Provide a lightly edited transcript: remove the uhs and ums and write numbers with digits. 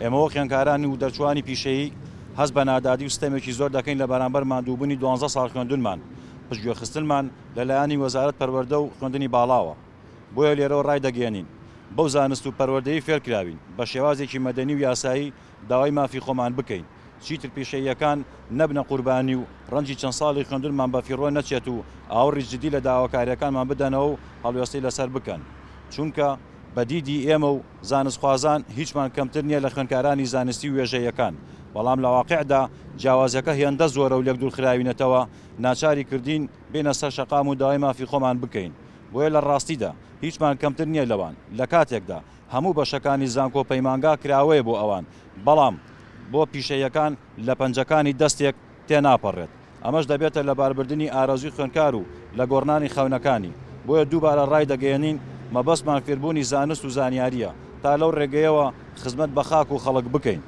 ئێمەوە خوێندکارانی و دەرچوانی پیشەیی هەست بە نادادی و ستەمێکی زۆر دەکەین لە بەرامبەر ماندووبوونی 12 ساڵ خوێندنمان پشتگوێخستنمان لەلایەنی وەزارەت پەروەردە و خوێندنی باڵاوە. بۆیە لێرەوە ڕای دەگەێنین بەو زانست و پەروەردەیی فێرکراوین بە شێوازێکی مەدەنی و یاسایی داوای مافی خۆمان بکەین، چیتر پیشەیەکان نەبنە قوربانی و ڕەنجی چەند ساڵی خوێندنمان بە فیڕۆ نەچێت و ئاوڕی جدی لە داواکاریەکانمان بدەنەوە و هەڵوێستەی لەسەر بکەن، چونکە بەدیدی ئێمە و زانستخوازان هیچمان کەمتر نییە لە خوێندکارانی زانستی و وێژەیەکان، بەڵام لە واقعدا جیاوازەکە هێندە زۆرە و لێک دوورخراوینەتەوە ناچاری کردین بێنە سەر شەقام و داوای مافی خۆمان بکەین. بۆیە لە ڕاستیدا هیچمان کەمتر نییە لەوان لە کاتێکدا هەموو بەشەکانی زانکۆ پەیمانگا کراوەیە بۆ ئەوان، بەڵام بۆ پیشەیەکان لە پەنجەکانی دەستێک تێناپەڕێت. ئەمەش دەبێتە لە باربردنی ئارەزوی خوێندکار و لە گۆڕنانی خەونەکانی. بۆیە دووبارە ڕای دەگەێنین مەبەستمان فێربوونی زانست و زانیاریە تا لەو ڕێگەیەوە خزمەت بە خاک و خەڵک بکەین.